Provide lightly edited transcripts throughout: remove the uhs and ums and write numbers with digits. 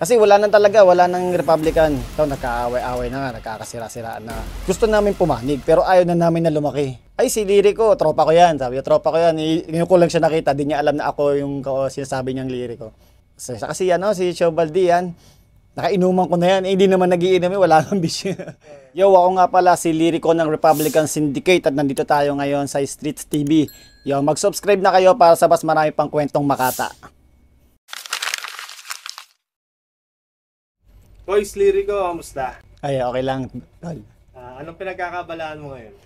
Kasi wala nang talaga, wala nang Republican. Ito, nagkaaway-away na nga, nagkakasira-siraan na. Gusto namin pumanig, pero ayaw na namin na lumaki. Ay, si Lyrico, tropa ko yan. Sabi ko, tropa ko yan. Ngayon ko lang siya nakita, di niya alam na ako yung sinasabi niyang Lyrico. Kasi si Shobaldi yan, nakainuman ko na yan. Hindi naman nagiinom, wala nang bisyo. Yo, ako nga pala si Lyrico ng Republican Syndicate at nandito tayo ngayon sa Streets TV. Yo, mag-subscribe na kayo para sa mas marami pang kwentong Makata. Boys, Lyrico, kamusta? Ay, okay lang. Anong pinagkakabalaan mo ngayon?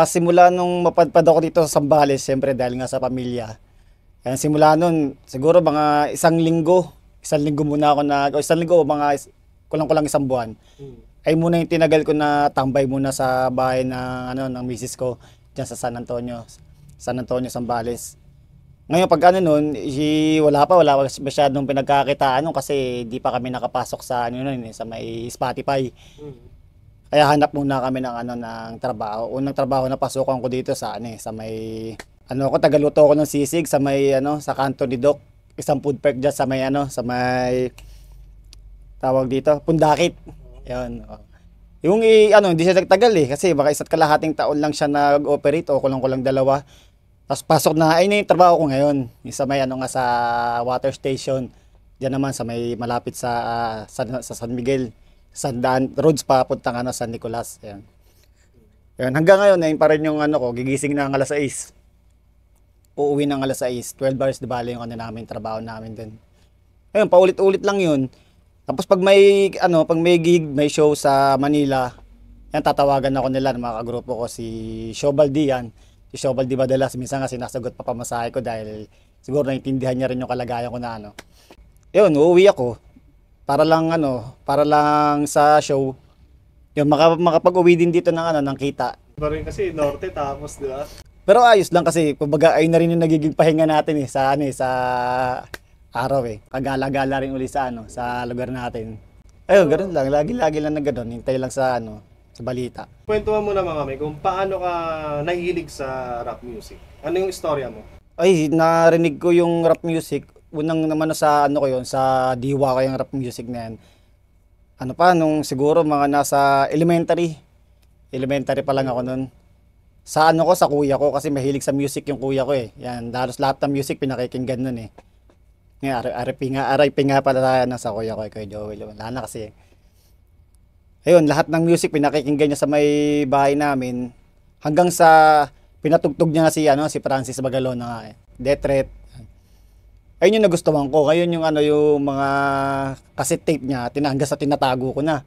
Simula nung mapadpad ako dito sa Zambales, siyempre dahil nga sa pamilya. Kaya simula nun, siguro mga isang linggo muna ako mga kulang-kulang isang buwan. Ay muna yung tinagal ko na tambay muna sa bahay ng misis ko diyan sa San Antonio, Zambales. Ngayon pag wala pa masyadong pinagkakitaan kasi di pa kami nakapasok sa sa may Spotify. Kaya hanap muna kami ng trabaho. Unang trabaho na pasukan ko dito sa may tagaluto ko ng sisig sa may sa kanto ni Doc. Isang food park dyan sa may tawag dito, Pundakit. 'Yon. Yung hindi siya nagtagal kasi baka isa't kalahating taon lang siya nag-operate o kulang-kulang dalawa. Tapos pasok na, ayun na yung trabaho ko ngayon. Yung sa may sa water station. Diyan naman sa may malapit sa San Miguel. Sandaan roads papuntang San Nicolas. Ayan. Ayan. Hanggang ngayon, ayun pa rin yung gigising na ng alas 6. Uuwi ng alas 6. 12 hours di bale yung namin, trabaho namin din. Ayun, paulit-ulit lang yun. Tapos pag may gig, may show sa Manila, yan tatawagan ako nila ng mga kagrupo ko, si Shobaldi yan. Si Shobaldi madalas, minsan nga sinasagot pa pamasahe ko dahil siguro naintindihan niya rin yung kalagayan ko na Yun, uuwi ako para lang sa show. Yun, makapag-uwi din dito ng kita. Iba rin kasi norte tapos, di ba? Pero ayos lang kasi kumbaga ay na rin yung nagiging pahinga natin sa araw Kagala-gala rin uli sa lugar natin. Ayun, ganoon lang, lagi-lagi lang na ganoon, hintay lang sa balita. Kwentuhan mo naman kami kung paano ka nahilig sa rap music. Ano yung istorya mo? Ay, narinig ko yung rap music. Unang naman sa sa diwa ko yung rap music na yan. Nung siguro mga nasa elementary. Elementary pa lang ako nun. Sa sa kuya ko kasi mahilig sa music yung kuya ko Yan, dalos lahat ng music pinakikinggan nun RIP nga pala sa kuya ko, kay Joel. Wala na kasi. Ayun, lahat ng music pinakikinggan niya sa may bahay namin hanggang sa pinatugtog niya si Francis Bagalona nga Death Threat. Ayun yung nagustuhan ko. Ngayon yung mga cassette tape niya, tinatago ko na.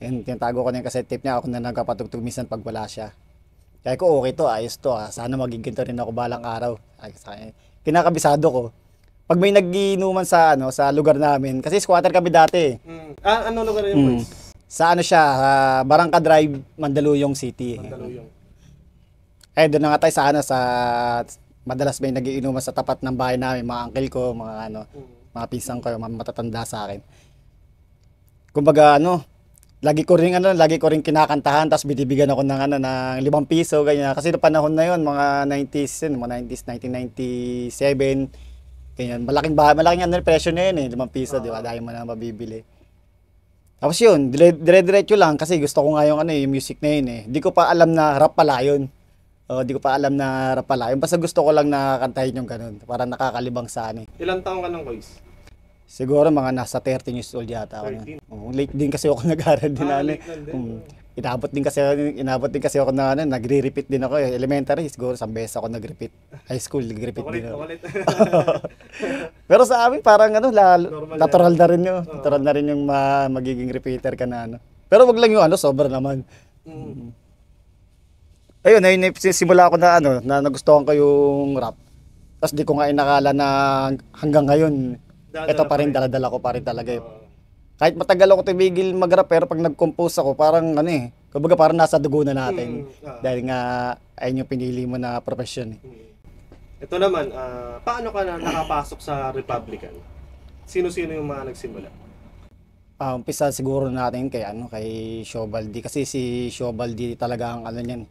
Ayun, tinatago ko na yung cassette tape niya. Ako na nagpapatugtog minsan pag wala siya. Kaya ko okay to, ayos to Sana magiging to rin ako balang araw. Kinakabisado ko. Pag may nagiinuman sa lugar namin, kasi squatter kami dati. Ano lugar yun, boys? Sa Barangka Drive, Mandaluyong City. Mandaluyong. Doon na nga tayo sa madalas may nagiinuman sa tapat ng bahay namin, mga uncle ko, mga pisang ko, mga matatanda sa akin. Kumbaga lagi ko ring kinakantahan, tapos binibigyan ako ng 5 piso ganyan. Kasi noong panahon na yon, mga 90s, 1997. Ganyan, malaking presyo na yun 5 piso, di ba? Dahil mo na mabibili. Tapos yun, dire-diretso lang kasi gusto ko nga yung music na yun Di ko pa alam na rap pala yun. Basta gusto ko lang na kantahin yung ganun. Para nakakalibang sa Ilang taong ka nung, boys? Siguro mga nasa 13 years old yata ako. Late din kasi ako nag-aral din Inabot din kasi ako na nagre-repeat din ako Elementary, siguro 1 beses ako nag-repeat. High school, nag-repeat din ako. Pero sa amin parang natural na rin yun. Natural na rin yung magiging repeater ka na Pero wag lang yung sobra naman. Ayun, simula ako na nagustuhan ko yung rap. Tapos di ko nga inakala na hanggang ngayon, ito pa rin, daladala ko pa rin talaga Kahit matagal ako tumigil mag-rap, pero pag nag-compose ako, parang kumbaga parang nasa dugo na natin. Dahil nga, ayun yung pinili mo na profession Ito naman, paano ka nakapasok sa Republican? Sino-sino yung mga nagsimula? Umpisa siguro natin kay Shobaldi. Kasi si Shobaldi talaga ang niyan.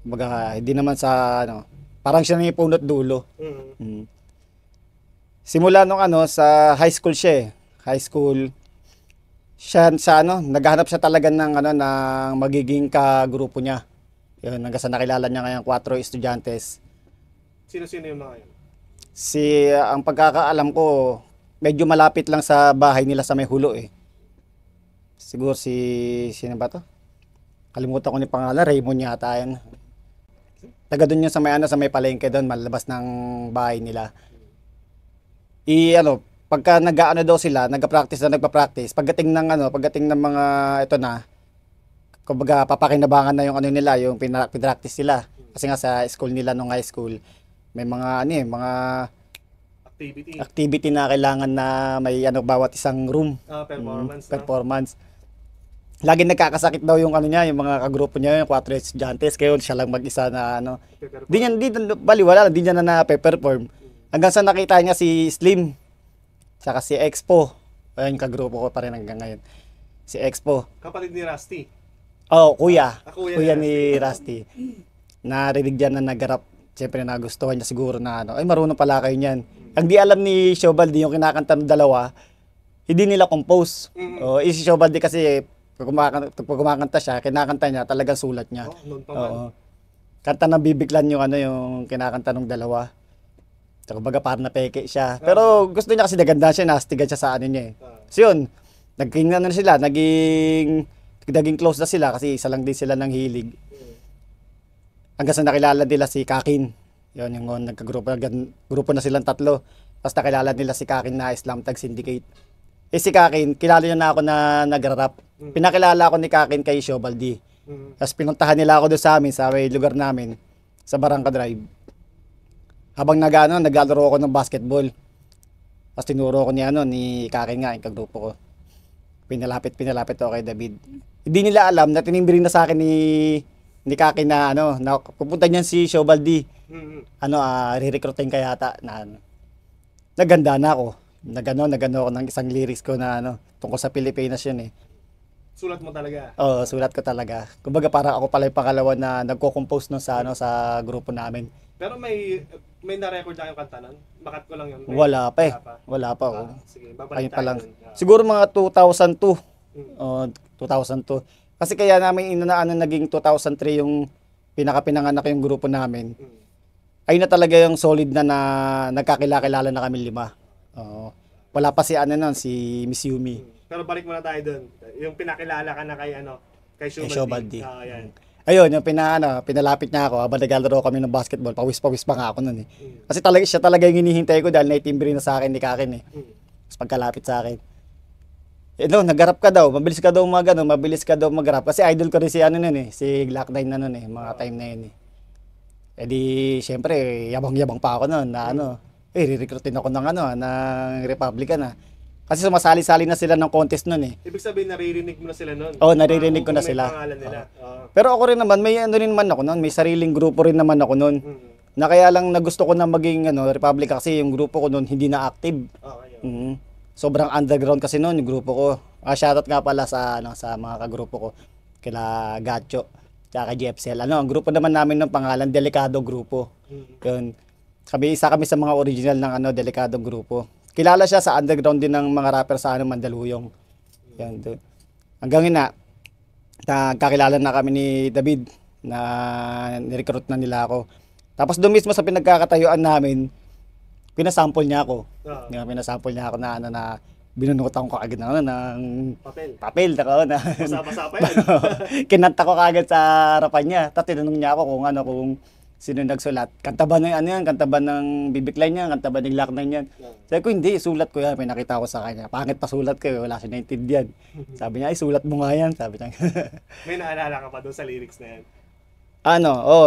Kumbaga, hindi naman sa parang siya na yung punot dulo. Simula nung sa high school siya high school. Siya sa ano, naghahanap siya talaga ng ano ng magiging kagrupo niya. Yun, hanggang sa nakilala niya ngayong 4 estudyantes. Sino-sino yung mga yun? Ang pagkakaalam ko, medyo malapit lang sa bahay nila sa may Hulo eh. Siguro sino ba to? Kalimutan ko ni pangalan, Raymond yata yan. Taga doon yun sa may ano, sa may palengke doon, malabas ng bahay nila. Pagka nag-aano daw sila, nagpa-practice. Pagdating ng mga ito na, kumbaga papakinabangan na yung ano nila, yung pinractice nila. Kasi nga sa school nila nung high school, may mga activity na kailangan na may ano bawat isang room. Performance. Performance. Lagi nagkakasakit daw yung ano niya, yung mga kagrupo niya, yung 4 estudyantes, kaya siya lang mag-isa na ano. Baliwala, di niya na pe-perform. Hanggang sa nakita niya si Slim, saka si Expo. Ayun, kagrupo ko pa rin hanggang ngayon. Si Expo. Kapatid ni Rusty. Oh, kuya. Kuya Ni Rusty. Narinig diyan na nagarap. Siyempre nagustuhan niya siguro na ano, ay marunong pala kayo niyan. Ang di alam ni Shobaldi yung kinakanta ng dalawa, hindi nila compose. Si Shobaldi kasi pag kumakanta siya, kinakanta niya, talagang sulat niya. Noon pa man. Oo. Kanta ng bibiglan yung ano yung kinakanta ng dalawa. So, kumbaga parang napeke siya. Pero gusto niya kasi naganda siya, nastigan siya sa ano niya eh. So yun, naging close na sila kasi isa lang din sila ng hilig. Hanggang sa nakilala nila si Kakin. Yun, yung grupo na silang 3. Tapos nakilala nila si Kakin na Islam Tag Syndicate. Si Kakin, kilala niya na ako na nagrarap. Pinakilala ako ni Kakin kay Shobaldi. Tapos pinuntahan nila ako doon sa amin, sa may lugar namin, sa Barangka Drive. Habang naglalaro ako ng basketball. Tapos tinuro ko ni Kakin nga, yung kagrupo ko. Pinalapit ako kay David. Hindi nila alam na tinimbirin na sa akin ni Kakin na pupunta niyan si Shobaldi. Re-recruiting kaya yata na Naganda na ako. Nagano ako ng isang lyrics ko na tungkol sa Pilipinas yun eh. Sulat mo talaga? Oo, sulat ko talaga. Kumbaga parang ako pala yung pangalawa na nagko-compose nun sa grupo namin. Pero may na-record na yung kanta nun? Bakat ko lang yun. Wala pa. Sige, Ayun babalik pa lang. tayo dun. Siguro mga 2002. 2002. Kasi kaya namin naging 2003 yung pinanganak yung grupo namin. Ayun na talaga yung solid na nagkakilala na kami 5. Wala pa si Miss Yumi. Pero balik muna tayo dun. Yung pinakilala ka na kay Shobaldi. Ayan. Ayun, yung pinalapit niya ako habang naglalaro kami ng basketball. Pawis-pawis pa nga ako nun eh. Kasi siya talaga yung hinihintay ko dahil naitimbre na sa akin ni Kakin eh. Tapos pagkalapit sa akin, nagharap ka daw, mabilis ka daw magharap. Kasi idol ko rin si Glock 9 na nun eh, mga time na yun eh. Syempre, yabang-yabang pa ako nun na re-recruitin ako ng Republican na. Kasi sumasali-sali na sila ng contest nun eh. Ibig sabihin, naririnig mo na sila nun? Oo, naririnig ko na Kung sila. may pangalan nila. Pero ako rin naman, may rin naman ako nun, may sariling grupo rin naman ako nun. Na kaya lang nagusto ko na maging Republican kasi yung grupo ko nun hindi na active. Sobrang underground kasi nun yung grupo ko. Shoutout nga pala sa mga kagrupo ko. Kila Gacho, tsaka Jepsel. Ang grupo naman namin ng pangalan, Delikado Grupo. Yun. Isa kami sa mga original ng Delikadong Grupo. Kilala siya sa underground din ng mga rapper sa Mandaluyong. Yan, doon. Hanggang nagkakilala na kami ni David na nirecruit na nila ako. Tapos doon mismo sa pinagkakatayuan namin, pinasample niya ako. Pinasample niya ako na binunutan ko agad ng papel na Basa-basa pa yan. kinanta ko kagad sa harapan niya. Tapos tinanong niya ako kung sino nagsulat. Kanta ba ng bibiglan niya, kanta ba ng laknan niya. Sabi ko, hindi, sulat ko yan. May nakita ko sa kanya. Pangit pa sulat ko, wala siya naintindihan. Sabi niya, ay sulat mo nga yan. Sabi niya. May naalala ka pa doon sa lyrics na yan?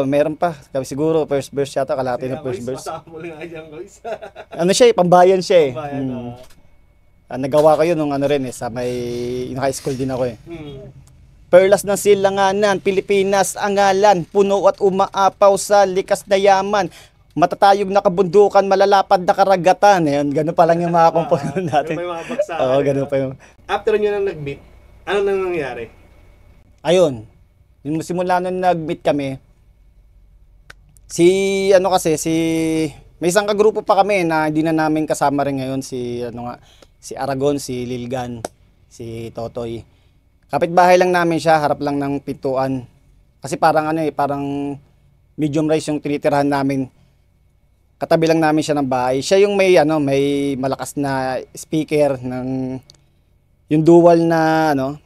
Meron pa. Siguro, first verse yata, kalahati ng first verse. Masample nga dyan, guys. Pambayan siya eh. Pambayan, nagawa ko yun nung sa may high school din ako eh. Perlas ng silanganan, Pilipinas ang ngalan, puno at umaapaw sa likas na yaman. Matatayog na kabundukan, malalapad na karagatan. Ayan, ganun pa lang yung mga komposisyon natin. May mga bagsakan. Oo, ganun pa yung... After nyo nang nag-meet, ano nang nangyari? Ayun, yung simula nung nag-meet kami, may isang kagrupo pa kami na hindi na namin kasama rin ngayon, si Aragon, si Lilgan, si Totoy. Kapitbahay lang namin siya, harap lang ng pintuan. Kasi parang ano eh, parang medium rise yung tinitirahan namin. Katabi lang namin siya ng bahay. Siya yung may ano, may malakas na speaker ng yung dual na ano,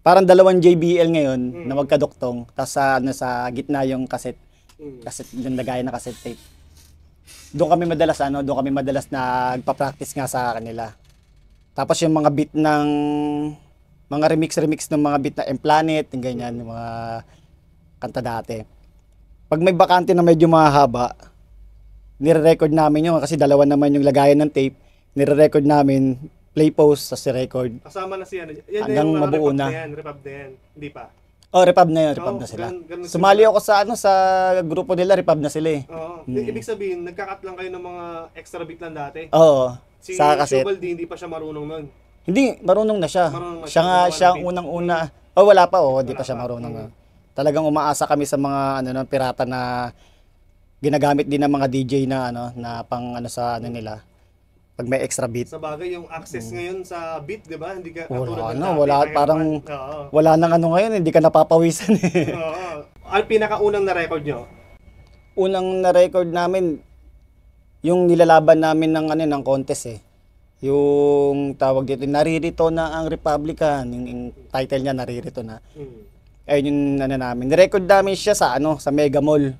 parang dalawang JBL ngayon na magkaduktong. Tapos sa ano sa gitna yung cassette yung lagayan na cassette tape. Doon kami madalas nagpa-practice nga sa kanila. Tapos yung mga beat ng mga remix ng mga beat na M-Planet, yung ganyan, yung mga kanta dati. Pag may bakante na medyo mahaba, nire-record namin yun kasi dalawa naman yung lagayan ng tape. Nire-record namin, play pause, tapos record. Kasama na siya. Yan Hanggang yung mga mabuo na. repub na yan. Hindi pa. Oh, repub na yun, repub Oo, na sila. ganun Sumali sila. ako sa ano sa grupo nila, repub na sila eh. Oo. Ibig sabihin, nagkakat lang kayo ng mga extra beat lang dati. Oo, Si sa cassette. Shubaldi, hindi pa siya marunong nun. Hindi, marunong na siya. Marunong na Siya siya, nga, gumawa siya ng ang beat. unang-una. Oh, wala pa, oh, hindi Wala pa siya pa. marunong. Talagang umaasa kami sa mga ano ng pirata na ginagamit din ng mga DJ na ano na pang ano sa ano nila. Pag may extra beat. Sa bagay, yung access ngayon sa beat, di ba? Hindi ka Wala katulad ng na, dati, wala, kaya parang naman. Oo. wala nang ano ngayon, hindi ka napapawisan eh. Oo. Ang pinakaunang na-record nyo? Unang na-record namin yung nilalaban namin ng ano ng contest eh. Yung tawag dito, naririto na ang Republican, yung title niya naririto na. Ayun yung ano namin. Nirecord namin siya sa ano, sa Mega Mall.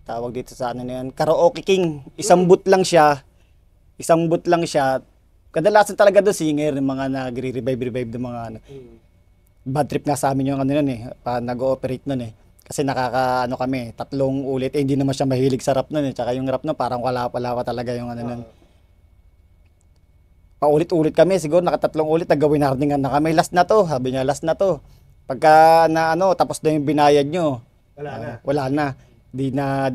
Tawag dito sa ano na yan, Karaoke King. Isang boot lang siya. Kadalasan talaga doon singer, yung mga nagre-revive ng mga ano. Bad trip nga sa amin yung ano nun eh, pa nag-ooperate nun eh. Kasi ano kami, 3 ulit. Hindi naman siya mahilig sa rap nun eh. Tsaka yung rap nun, parang wala talaga yung ano nun. Paulit-ulit kami, siguro naka 3 ulit, nag-winardingan na kami. Last na to, sabi niya, last na to. Pagka na ano, tapos na yung binayad nyo, Wala na. wala na. Di na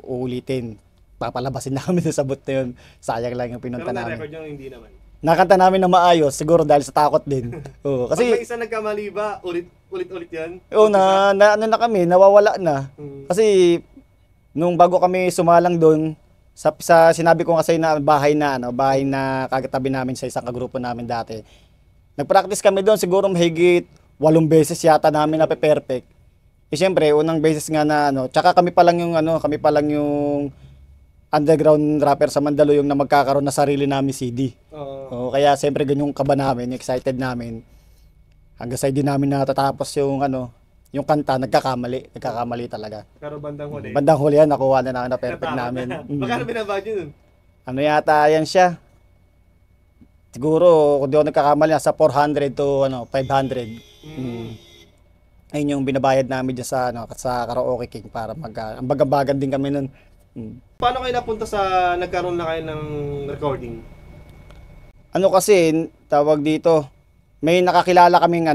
uulitin. Papalabasin na kami sa sabot na yun. Sayang lang yung pinunta Pero namin. na-record nyo, hindi naman. Nakanta namin na maayos, siguro dahil sa takot din. Oo, Pag may kasi, isa nagkamali ba, ulit-ulit yan? oo, na ano na kami, nawawala na. Kasi, nung bago kami sumalang doon, sa sinabi ko kasi na bahay na kagatabi namin sa isang kagrupo namin dati. Nag-practice kami doon, siguro mahigit 8 beses yata namin na perfect. Eh syempre, unang beses nga na ano, tsaka kami pa lang yung underground rapper sa Mandaluyong na magkakaroon na sarili namin CD. Oo. Oo, kaya siyempre ganyan yung kaba namin, excited namin. Hanggang sa hindi namin natatapos yung ano, yung kanta, nagkakamali talaga. Pero bandang huli. Bandang huli yan, nakuha na namin na perfect natama namin. na. Mm. Magkano binabad yun? Ano yata yan siya? Siguro, kung di ako nagkakamali, sa 400 to 500. Ayun yung binabayad namin dyan sa Karaoke King para ang bagan din kami nun. Paano kayo napunta sa nagkaroon na kayo ng recording? Ano kasi, tawag dito, may nakakilala kaming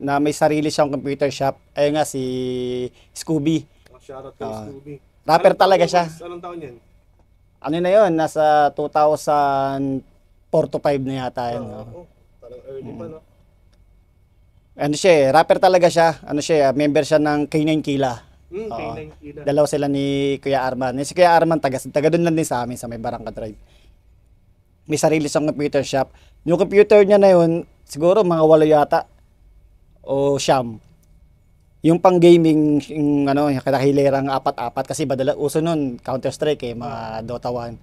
na may sarili siyang computer shop. Ayun nga, si Scooby. Shoutout kay Scooby. Rapper talaga siya. Anong taon yan? Ano na yun, nasa 2004 to 5 na yata yun. Oo. Parang early pa, no? Ano siya eh, rapper talaga siya. Ano siya, member siya ng K9 Kila. K9 Kila. Dalawa sila ni Kuya Arman. Si Kuya Arman, taga doon lang din sa amin, sa may Barangka Drive. May sarili siyang computer shop. Yung computer niya na yun, siguro mga 8 yata. O siyam. Yung pang gaming, yung katahilerang 4-4. Kasi uso nun, Counter-Strike mga Dota 1.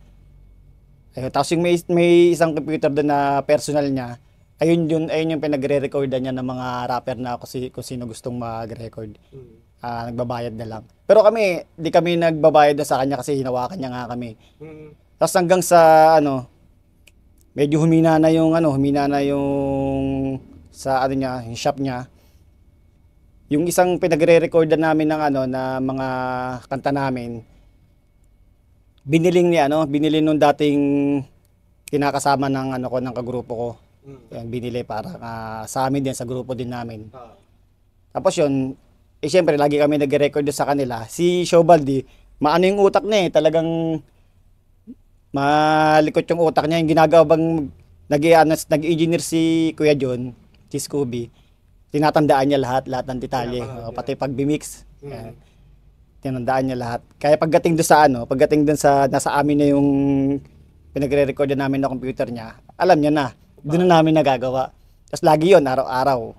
Ayun, tapos yung may isang computer doon na personal niya, ayun yung pinagre-recordan niya ng mga rapper na kung sino gustong mag-record. Nagbabayad na lang. Pero di kami nagbabayad na sa kanya kasi hinawakan niya nga kami. Tapos hanggang sa medyo humina na yung sa niya, yung shop niya. Yung isang pinagre-recordan namin na mga kanta namin, binili nung dating kinakasama ng ng kagrupo ko. Yan, binili para sa amin din, sa grupo din namin. Tapos yun, syempre lagi kami nagre-record sa kanila. Si Shobaldi, maano yung utak niya eh, talagang malikot yung utak niya. Yung ginagawa bang nag-engineer si Kuya John, si Scooby, tinatandaan niya lahat ng detalye, pati pag bimix. Tinandaan niya lahat. Kaya pagdating doon sa nasa amin na yung pinagre-record na namin na computer niya, alam niya na. Doon na namin nagagawa. Tapos lagi yon araw-araw.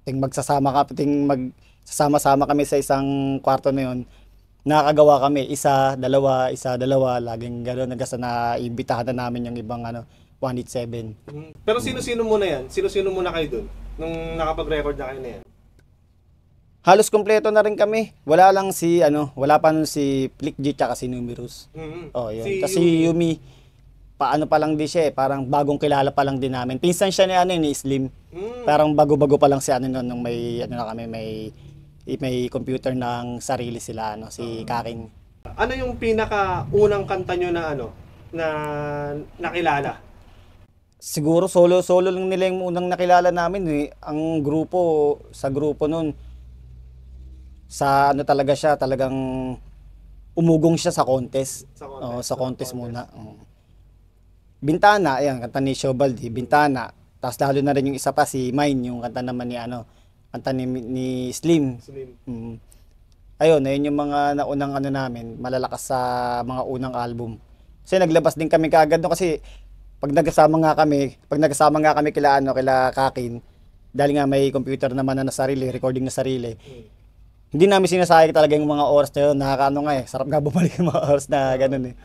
Magsasama-sama kami sa isang kwarto na yon. Nakakagawa kami, isa, dalawa, laging gano'n. Hanggang sa naimbitahan na namin yung ibang 187. Pero sino-sino muna yan? Sino-sino muna kayo dun? Nung nakapag-record na kayo na yan? Halos kompleto na rin kami. Wala pa nun si Flick G tsaka si Numerous. Oh, yun. Si Kasi si Yumi, paano pa lang din siya parang bagong kilala pa lang din namin. Pinsan siya ni Slim. Parang bago-bago pa lang si nung may may computer ng sarili sila si Kaking. Ano yung pinaka-unang kanta nyo na nakilala? Siguro solo lang nila yung unang nakilala namin Ang sa grupo nun talaga siya, talagang umugong siya sa contest. Sa contest muna. Bintana, ayan, kanta ni Shobaldi, Bintana. Tapos lalo na rin yung isa pa si Mine, yung kanta naman kanta ni Slim. Ayun yung mga naunang namin, malalakas sa mga unang album. Kasi naglabas din kami kaagad kasi pag nagkasama nga kami kila Kakin, dahil nga may computer naman na sarili, recording na sarili. Hindi namin sinasayang talaga yung mga oras na yun, sarap nga bumalik yung mga oras na ganun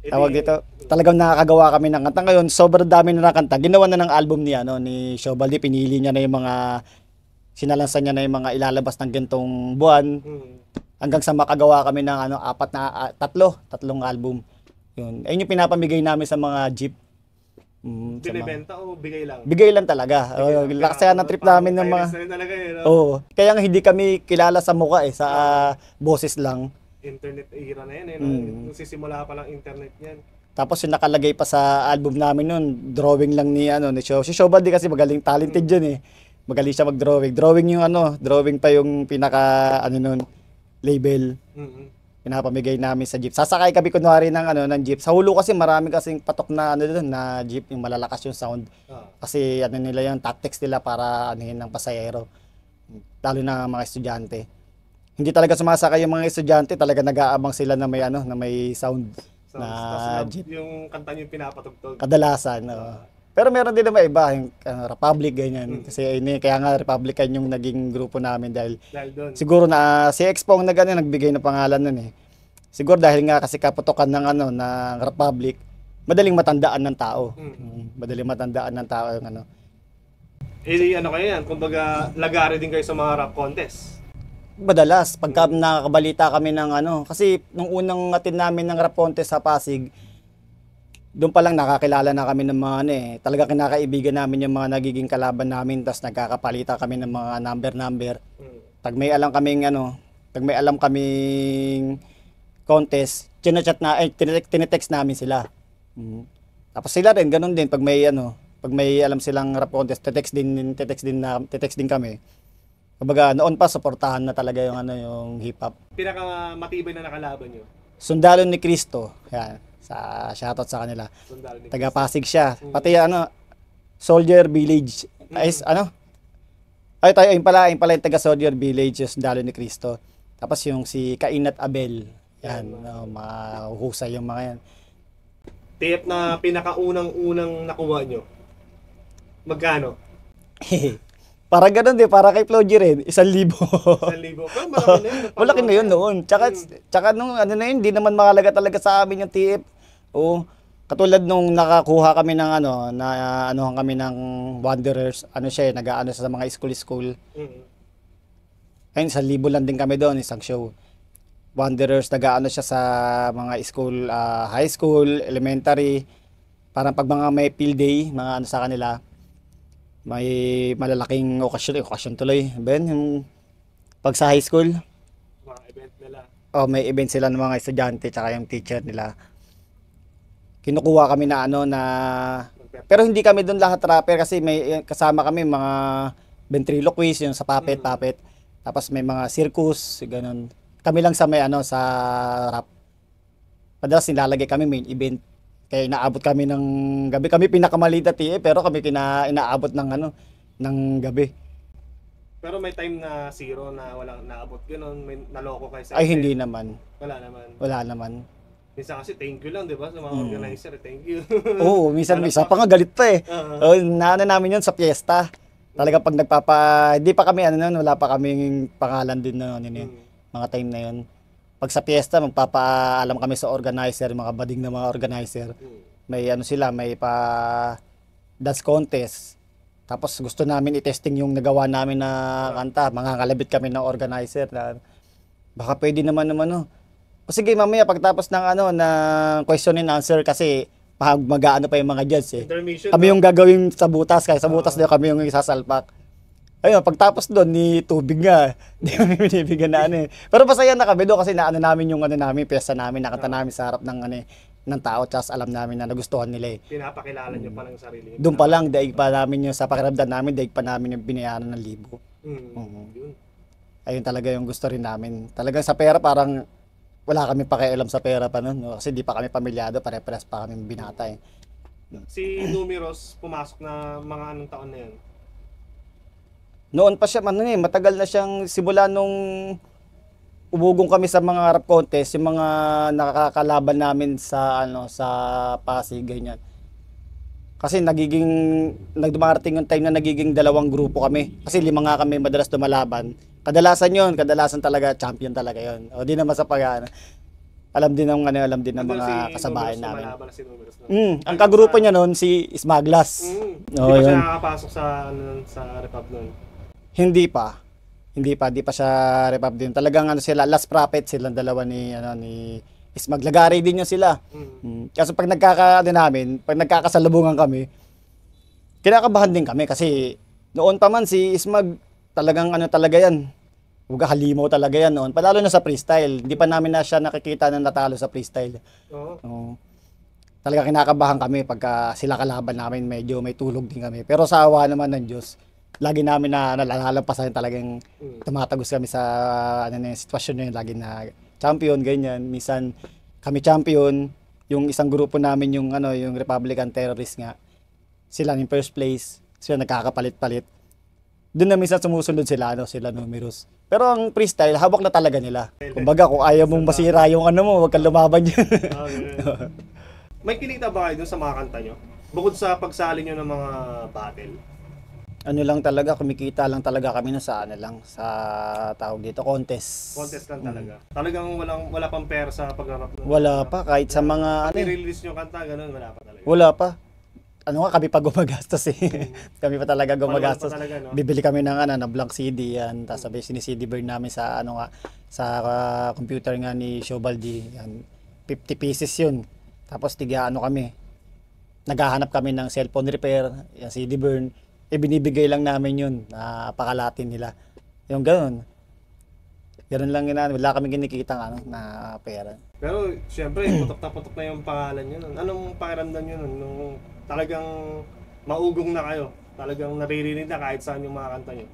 Tawag dito, talagang nakakagawa kami ng kanta. Ngayon, sobrang dami na nakanta. Ginawa na ng album ni Shobaldi, pinili niya na yung mga, sinalansan niya na yung mga ilalabas ng gantong buwan. Hanggang sa makagawa kami ng tatlong album. Yun. Ayun yung pinapamigay namin sa mga jeep. Binibenta o bigay lang? Bigay lang talaga. Lakas kaya ng trip namin ng mga... Kaya nga hindi kami kilala sa mukha sa boses lang. Internet era na yan Nung sisimula pa lang internet yan. Tapos yung nakalagay pa sa album namin nun, drawing lang ni Si Shobaldi kasi magaling, talented yun Magaling siya mag-drawing. Drawing pa yung pinaka label. Pinapamigay namin sa jeep. Sasakay kami kunwari ng jeep. Sa Hulu kasi marami kasing patok na na jeep, yung malalakas yung sound. Kasi nila yung tactics nila para ng pasahero. Lalo na mga estudyante. Hindi talaga sumasakay yung mga estudyante, talaga nag-aabang sila na may sound na jeep. Yung kanta niyo pinapatugtog. Kadalasan. Pero meron din naman iba, yung Republic ganyan. Kasi kaya nga Republican yung naging grupo namin dahil doon. siguro na si Expo ang nagbigay ng pangalan nun Siguro dahil nga kasi kaputokan ng ng Republic, madaling matandaan ng tao. Madaling matandaan ng tao yung kayo yan, kumbaga lagari din kayo sa mga rap contest. Madalas, pagka nakakabalita kami ng kasi nung unang atin namin ng rap contest sa Pasig, doon pa lang nakakilala na kami ng mga talaga kinakaibigan namin yung mga nagiging kalaban namin, tapos nagkakapalita kami ng mga number. Pag may alam kaming contest, tinetext namin sila. Tapos sila rin ganun din pag may alam silang rap contest, tetext din kami. Kumbaga noon pa suportahan na talaga yung yung hip hop. Pinaka matibay na nakalaban niyo. Sundalo ni Cristo. Yan. Shoutout sa kanila. Taga Pasig siya. Pati Soldier Village. Ayun pala yung taga Soldier Village, yung Sundalo ni Cristo. Tapos yung si Kainat Abel. Yan, mahusay yung mga yan. Tape na pinakaunang nakuha nyo. Magkano? Para ganun din, para kay Floji rin, 1,000. 1,000. Pero malaki na yun. Malaki na yun noon. Tsaka nung na yun, hindi naman makalaga talaga sa amin yung tip. Katulad nung nakakuha kami ng kami ng Wanderers, siya, nag-aano sa mga school. Ayun, 1,000 lang din kami doon, isang show. Wanderers, nag-aano siya sa mga school, high school, elementary. Parang pag mga may field day, mga sa kanila, may malalaking okasyon tuloy. Yung pag sa high school, Mga event nila. may event sila ng mga estudyante tsaka yung teacher nila. Kinukuha kami na pero hindi kami doon lahat rapper kasi may kasama kami mga ventriloquist, yung sa puppet. Tapos may mga circus, ganun. Kami lang sa sa rap. Madalas nilalagay kami main event. Kaya inaabot kami ng gabi. Kami pinakamaliit at pero kami inaabot ng gabi. Pero may time na zero na walang naabot gano'n, may naloko kayo sa Ay, hindi naman. Wala naman. Wala naman. Minsan kasi thank you lang, di ba? Sa mga organizer, thank you. Oo, minsan Ano isa pa? pa nga galit pa eh. Oo. Naano namin yun sa piyesta. Talaga pag hindi pa kami ano nun, wala pa kaming pangalan din na ano, yun, Mm. mga time na yun. Pag sa piyesta, magpapaalam kami sa organizer, mga bading na mga organizer. Mm. May ano sila, may pa dance contest. Tapos gusto namin i-testing yung nagawa namin na kanta. Mangangalabit kami ng organizer na baka pwede naman no. O sige, mamaya pagtapos ng ano na question and answer kasi mag-aano pa yung mga judge eh. Intermission, Kami no? yung gagawin sa butas, kaya sa butas na kami yung isasalpak. Ayun, pagtapos doon ni tubig nga, hindi kami binibigyan na ano eh. Pero masaya na kami doon kasi naano namin yung ano namin, piyesta namin, nakanta namin sa harap ng ano eh, ng tao, tsaka alam namin na nagustuhan nila eh. Pinapakilala nyo pa lang sarili nyo. Doon pa lang, daig pa namin yung sa pakiramdam namin, daig pa namin yung binayaran ng libo. Mm. Yun. Ayun talaga yung gusto rin namin. Talagang sa pera parang wala kami pakialam sa pera pa noon. No? Kasi di pa kami pamilyado, pare-pares pa kami binata eh. Si Numeros, pumasok na mga anong taon na yun? Noon pa siya, ano eh, matagal na siyang simula nung umugong kami sa mga rap contest, yung mga nakakalaban namin sa ano sa Pasig ganyan. Kasi nagdumarating yung time na nagiging dalawang grupo kami. Kasi 5 nga kami madalas dumalaban. Kadalasan talaga champion talaga yon. O di naman sa pag alam din ng alam din ng Nandun mga si kasabayan Numeros na namin. malaban na si Numeros. No? Ang kagrupo niya noon si Smaglas. Hindi Oo, pa siya yun. nakakapasok sa, sa Repub nun. Hindi pa. Hindi pa siya repub din. Talagang ano sila, last prophet silang dalawa ni Ismag. Lagari din yun sila. Kaso pag pag nagkakasalubungan kami, kinakabahan din kami kasi noon pa man si Ismag talagang ano talaga yan. Huwag halimaw talaga yan noon. Palalo na sa freestyle. Hindi pa namin na siya nakikita na natalo sa freestyle. Oo. Oo. Talaga kinakabahan kami pagka sila kalaban namin, medyo may tulog din kami. Pero sa awa naman ng Diyos, lagi namin na nalalalampasan talagang tumatagos kami sa ano na yung sitwasyon na yun, lagi na champion ganyan. Minsan kami champion, yung isang grupo namin yung ano yung Republican terrorist nga. Sila in first place, sila nagkakapalit-palit. Doon na minsan sumusunod sila Numeros. Pero ang freestyle hawak na talaga nila. Kumbaga kung ayaw mong masira yung ano mo, wag kang lumaban diyan. May kinita ba kayo dun sa mga kanta nyo? Bukod sa pagsali nyo ng mga battle. Ano lang talaga, kumikita lang talaga kami na sa ano lang, sa tawag dito, contest. Contest lang talaga. Talagang wala pang pera sa pagharap. Wala pa, kahit sa mga ano eh. I-release nyo kanta, ganun, wala pa talaga. Wala pa. Ano nga, kami pa gumagastos eh. Kami pa talaga gumagastos. Manual pa talaga, no? Bibili kami ng ano, na blank CD yan. Tapos sabi, sini-CD burn namin sa ano nga, sa computer nga ni Shobaldi. Yan, 50 pieces yun. Tapos tiga ano kami, naghahanap kami ng cellphone repair, yan CD burn. Binibigay lang namin yun, na pakalatin nila. Yung ganun. Ganun lang yun, wala kami kinikitang ano, na pera. Pero syempre, putok na putok na yung pangalan nyo nun. Anong pakiramdam nyo nun? Nung talagang maugong na kayo. Talagang naririnig na kahit saan yung mga kanta nyo.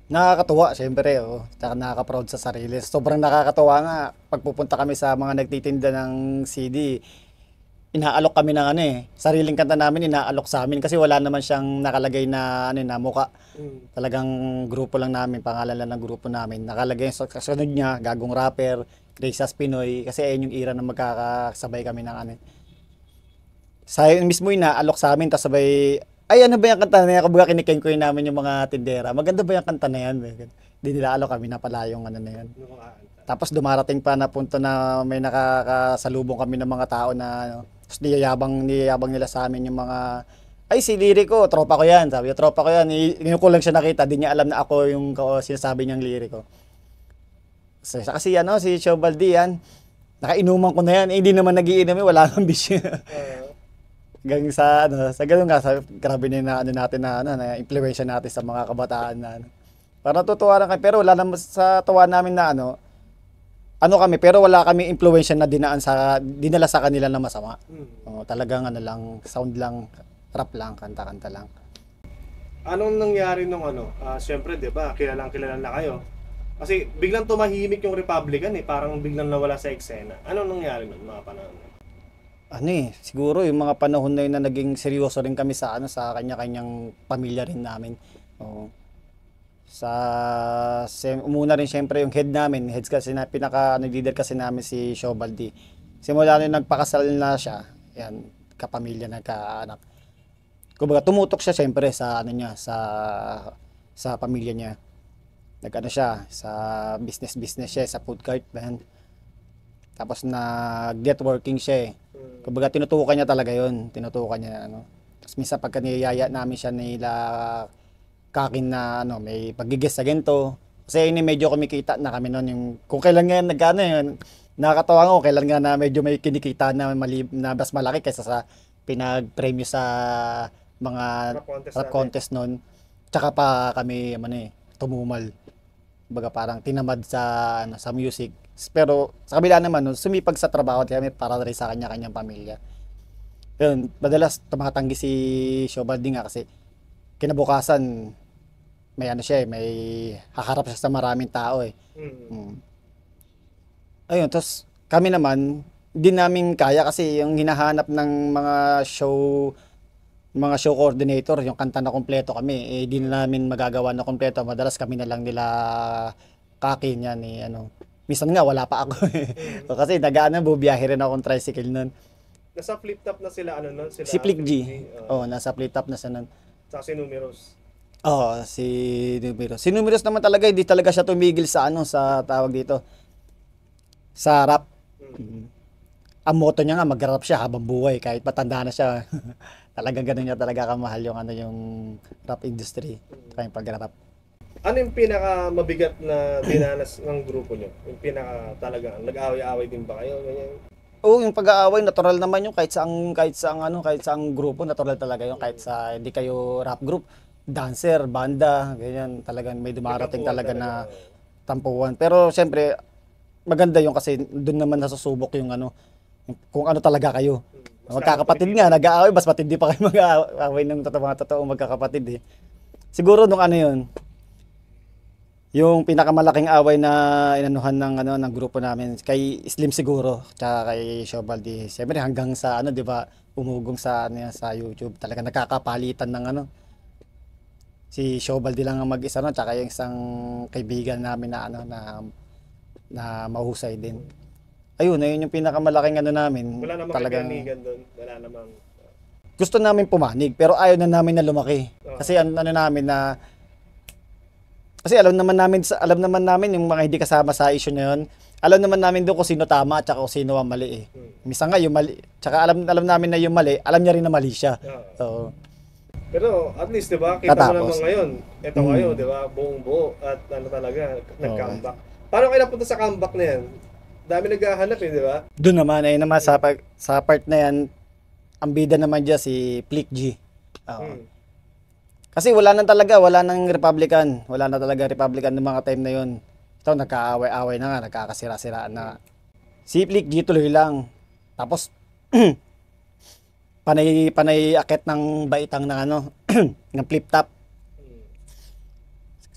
Nakakatuwa, syempre, oh. Tsaka nakaka-proud sa sarili. Sobrang nakakatuwa nga, pagpupunta kami sa mga nagtitinda ng CD, inaalok kami ng ano eh, sariling kanta namin inaalok sa amin kasi wala naman siyang nakalagay na ano na mukha. Talagang grupo lang namin, pangalan lang ng grupo namin. Nakalagay sa kasunod niya, Gagong Rapper, Gracias Pinoy, kasi ayun yung era na magkakasabay kami ng ano. Sa mismo inaalok sa amin, tapos sabay, ay ano ba yung kanta na yan? Kumbaga kinikengkoy namin yung mga tindera. Maganda ba yung kanta na yan? Hindi nila alok kami na pala yung ano na yan. Yung mga kanta. Tapos dumarating pa na punto na may nakakasalubong kami ng mga tao na ano, tapos niyayabang nila sa amin yung mga, ay si Lirico, tropa ko yan. Sabi ko, tropa ko yan. Ngayon ko lang siya nakita, di niya alam na ako yung sinasabi niyang Lirico. So, kasi ano, si Shobaldi yan, nakainuman ko na yan. Hindi naman nagiinom wala nang bisyo. Hanggang sa ano, sa ganun nga, grabe na ano natin na ano, na impluwensya natin sa mga kabataan na ano. Para natutuwa lang kami, pero wala naman sa tuwa namin na ano kami, pero wala kami impluwensya na dinala sa kanila na masama. Talagang ano lang, sound lang, rap lang, kanta-kanta lang. Anong nangyari nung ano? Siyempre, 'di ba? Kilala na kayo. Kasi biglang tumahimik yung Republican parang biglang nawala sa eksena. Anong nangyari nun mga panahon? Ano siguro yung mga panahon na yun na naging seryoso rin kami sa sa kanya-kanyang pamilya rin namin. Oo. Umuna rin syempre yung head namin, heads kasi na leader kasi namin si Shobaldi. Simula nung nagpakasal na siya, yan, kapamilya, nagkaanak. Kumbaga tumutok siya siyempre sa ano niya, sa pamilya niya. Nag-ano siya, sa business siya, sa food cart, man. Tapos nag-networking siya eh. Kumbaga tinutukan niya talaga yun. Tinutukan niya ano. Tapos minsan pagka niyaya namin siya nila kakin na ano, may pag-guest sa ganito. Kasi yun medyo kumikita na kami noon yung kung kailan nga nagkano yun. Nakakatawa nga kailan nga na medyo may kinikita na na mas malaki kaysa sa pinag-premyo sa mga rap contest noon. Tsaka pa kami ano eh, tumumal. Kumbaga parang tinamad sa ano, sa music. Pero sa kabila naman nun, sumipag sa trabaho kami para rin sa kanya-kanyang pamilya. Yun, madalas tumatanggi si Shobaldi nga kasi kinabukasan may ano siya eh, may haharap siya sa maraming tao eh. Mm. Ayun, tapos kami naman, hindi namin kaya kasi yung hinahanap ng mga show coordinator, yung kanta na kompleto kami, eh di na namin magagawa na kompleto. Madalas kami na lang nila kakin yan eh, ano. Minsan nga wala pa ako eh. Kasi nagaano, bubiyahe rin akong tricycle nun. Nasa flip top na sila, ano nun? Sila Si Flick G. oh. Nasa flip top na siya nun. Saka si Numeros. Si Numeros. Si Numeros naman talaga, hindi talaga siya tumigil sa ano, sa tawag dito. Sa rap. Ang motto niya nga, mag-rap siya habang buhay, kahit matanda na siya. Talagang ganun niya talaga kamahal yung ano, yung rap industry. Yung pag-rap. Ano yung pinaka mabigat na dinanas ng grupo nyo? Yung pinaka talaga, nag-away-away din ba kayo? Ganyan. Oo, yung pag-aaway natural naman yung kahit saang grupo, natural talaga yung kahit sa hindi kayo rap group, dancer, banda, ganyan, talagang may dumarating talaga na tampuhan. Pero syempre maganda yung kasi doon naman nasusubok yung ano, kung ano talaga kayo. Magkakapatid nga, nag-aaway, mas matindi pa kayo mag-aaway ng mga totoong magkakapatid eh. Siguro nung ano yun, yung pinakamalaking away na inanuhan ng ano ng grupo namin kay Slim siguro, tsaka kay Shobaldi. Siyempre hanggang sa ano, 'di ba, umugong sa ano yan, sa YouTube. Talaga nakakapalitan ng ano. Si Shobaldi lang ang mag-isa no, tsaka yung isang kaibigan namin na ano na mahusay din. Ayun, ayun yung pinakamalaking ano namin. Wala namang talagang kaibigan doon. Wala namang gusto namin pumanig pero ayaw na namin na lumaki. Kasi ano namin na kasi alam naman namin yung mga hindi kasama sa issue na yun. Alam naman namin doon kung sino tama at kung sino ang mali eh. Minsan nga yung mali, tsaka alam namin na yung mali, alam niya rin na mali siya. So, pero at least 'di ba, kita mo naman ngayon, eto kayo, 'di ba, buong buo at ano talaga, nag-comeback. Paano kayo napunta sa comeback na yan? Dami naghahanap eh, 'di ba? doon naman ay naman sa part na yan, ang bida naman diyan si Flick G. Kasi wala nang Republican. Wala na talaga Republican ng mga time na yun. Ito, nagkaaway-away na nga, nagkakasira-siraan na. Si Flick G tuloy lang. Tapos, panay akit ng baitang ng ano, ng flip top.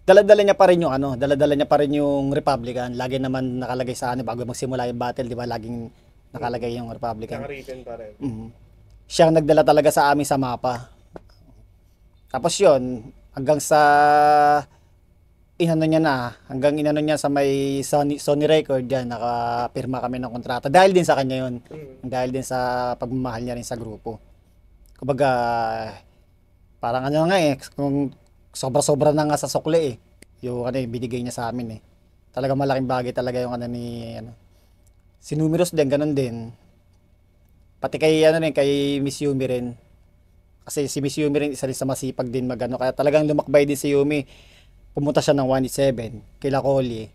Dala-dala niya pa rin yung Republican. Lagi naman nakalagay sa ano, bago magsimula yung battle, di ba? Laging nakalagay yung Republican. Naka-written pa rin. Siya ang nagdala talaga sa amin sa mapa. Tapos yun, hanggang sa hanggang inano niya sa may Sony Record yan, nakapirma kami ng kontrata. Dahil din sa kanya yun. Dahil din sa pagmamahal niya rin sa grupo. Kumbaga, parang ano nga eh, kung sobra-sobra na nga sa sukli eh. Yung ano eh, binigay niya sa amin eh. Talaga malaking bagay talaga yung ano ni, ano. Si Numeros din, ganun din. Pati kay, kay Miss Yumi rin. Kasi si Miss Yumi rin isa rin sa masipag din magano, kaya talagang lumakbay din si Yumi. Pumunta siya ng 187 kila Collie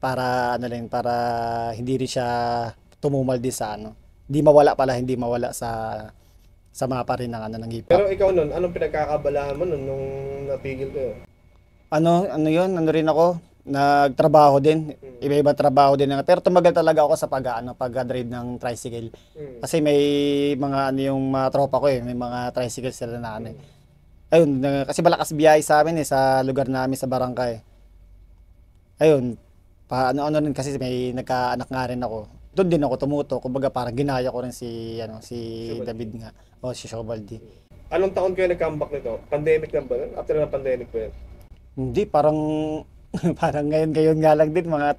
para para hindi rin siya tumumal din sa ano. Hindi mawala sa mapa rin ng ng hip hop. Pero ikaw nun, anong pinagkakabalahan mo nun nung natigil kayo? Ano yun, rin ako, nagtrabaho din. Iba-iba trabaho din. Pero tumagal talaga ako sa pag-drive ng tricycle. Kasi may mga yung mga tropa ko eh, may mga tricycle sila na ano. Ayun, kasi malakas biyahe sa amin eh, sa lugar namin sa barangay. Ayun, rin kasi may nagkaanak nga rin ako. Doon din ako tumuto, kumbaga parang ginaya ko rin si David nga, o si Shobaldi. Anong taon kayo nag-comeback nito? Pandemic lang ba yun? After ng pandemic ba yun? Hindi, parang parang ngayon nga lang din, mga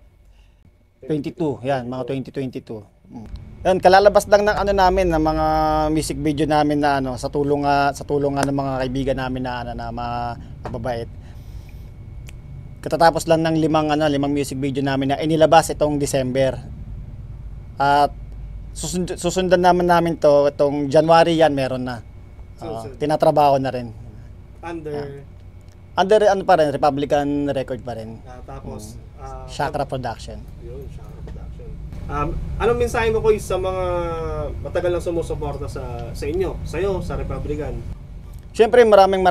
22, yan, mga 2022. Yun, kalalabas lang ng ano namin, ng mga music video namin na ano, sa tulong nga ng mga kaibigan namin na ano, na mga mababait. Katatapos lang ng limang music video namin na inilabas itong December. At susundan namin to itong January yan meron na. Tinatrabaho na rin. Under ano pa rin, Republican Record pa rin. Tapos, Chakra Production. yun, Chakra Production. Anong mensahe mo ko sa mga matagal nang sumusuporta sa inyo, sa'yo, sa Republican? Siyempre maraming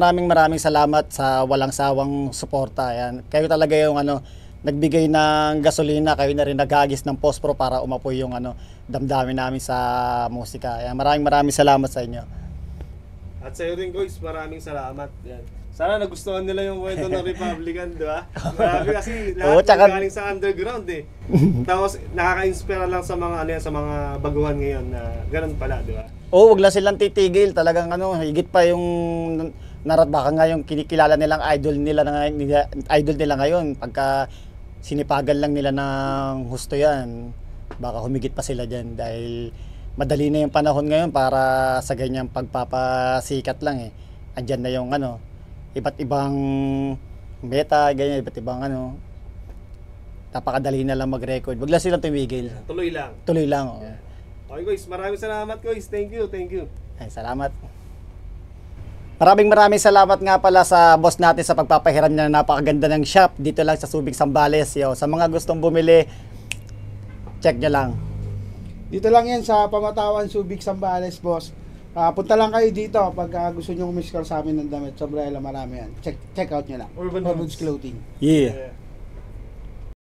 salamat sa walang sawang suporta. Yan. Kayo talaga yung ano, nagbigay ng gasolina, kayo na rin naghagis ng pospro para umapoy yung ano, damdamin namin sa musika. Yan. Maraming salamat sa inyo. At sa'yo rin, guys, maraming salamat. Yan. Sana nagustuhan nila yung kwento ng Republican, di ba? Marami kasi lahat galing sa underground eh. Tapos nakaka-inspire lang sa mga ano yan, sa mga baguhan ngayon na ganun pala, di ba? Oo, wag lang silang titigil. Talagang ano, higit pa yung baka nga yung kinikilala nilang idol nila ngayon. Pagka sinipagan lang nila ng husto yan, baka humigit pa sila dyan dahil madali na yung panahon ngayon para sa ganyang pagpapasikat lang eh. Andyan na yung ano, iba't ibang beta, ganyan, iba't ibang ano, napakadali na lang mag-record. Wag lang silang tumigil. Tuloy lang. Tuloy lang. Oh. Yeah. Okay guys, maraming salamat guys. Thank you. Ay, salamat. Maraming salamat nga pala sa boss natin sa pagpapahiram niya ng napakaganda ng shop dito lang sa Subic, Zambales. Yo, sa mga gustong bumili, check nyo lang. Dito lang yan sa Pamatawan, Subic, Zambales, boss. Punta lang kayo dito pag gusto nyo kumiskor sa amin ng damit. Sobrang marami yan. Check out nyo lang. Urban Woods Clothing. Yeah.